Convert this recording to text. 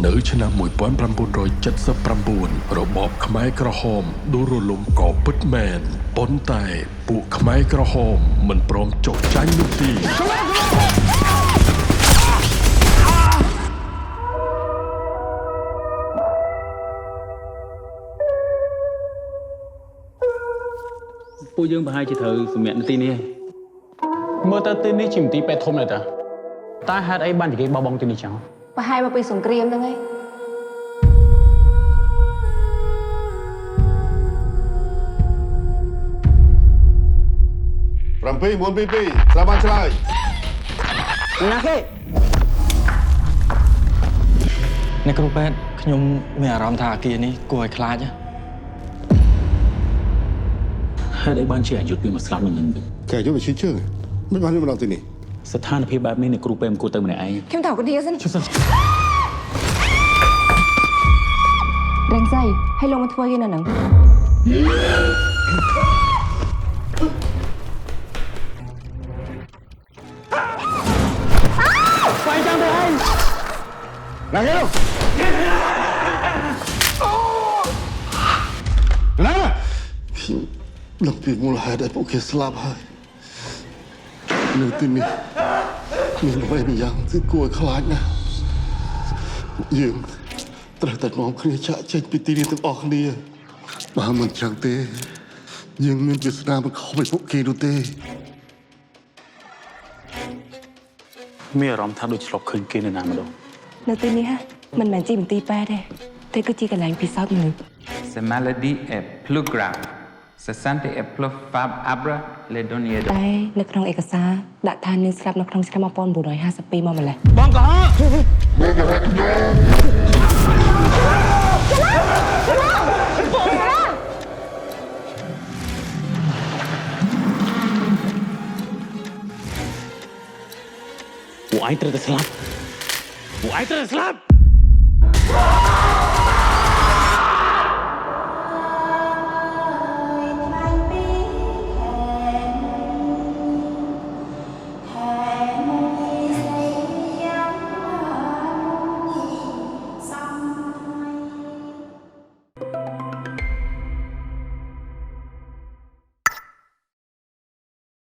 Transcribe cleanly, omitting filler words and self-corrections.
នៅឆ្នាំ1979របបខ្មែរក្រហមដួលរលំក៏ពិតមែនប៉ុន្តែពួកខ្មែរក្រហមមិនព្រមចុះចាញ់នោះទេពួកយើងប្រហែលជាត្រូវសម្រាប់នៅទីនេះមើលទៅទីនេះជាមន្ទីរពេទ្យធំដែរតែហេតុអីបានជាគេបោះបង់ទីនេះចោលប្រហែលមកពីសង្គ្រាមហ្នឹងឯង742ស្រាប់បានឆ្លើយណាគេអ្នកគ្រូពេទ្យខ្ញុំមានអារម្មណ៍ថាអាគារនេះគួរឲ្យខ្លាចហេតុអីបានជាអាយុធវាមកស្លាប់នឹងគេយកទៅឈឺជើងមិនបានមកដល់ទីនេះស្ថានភាពបែបនេះអ្នកគ្រូពេទ្យមិនគួរទៅម្នាក់ឯងខ្ញុំទៅកាឌៀសិនរងសៃឲ្យលោកមកធ្វើយីនៅហ្នឹងបាយចាំទៅឯងណាគេណាខ្ញុំពីមូលហេតុឲ្យពួកគេស្លាប់ហើយនៅទីនេះមានអ្វីម្យ៉ាងគឺគួរឲ្យខ្លាចណាស់យើងត្រូវតែនាំគ្នាចាក់ចេញពីទីនេះទាំងអស់គ្នាបើមិនចឹងទេយើងមានវាសនាមិនខុសពីពួកគេនោះទេមានអារម្មណ៍ថាដូចឆ្លប់ឃើញគេនៅណាម្ដងនៅទីនេះមិនមែនជាមន្ទីរពេទ្យទេគឺជាកន្លែងពិសោធន៍មនុស្ស Cette maladie est plus grave. Sa santé est plus favorable les données. តែនៅក្នុងឯកសារដាក់ថានាងស្លាប់នៅក្នុងឆ្នាំ1952មកម្លេះបងកុហកពួកឯងត្រូវតែស្លាប់ពួកឯងត្រូវតែស្លាប់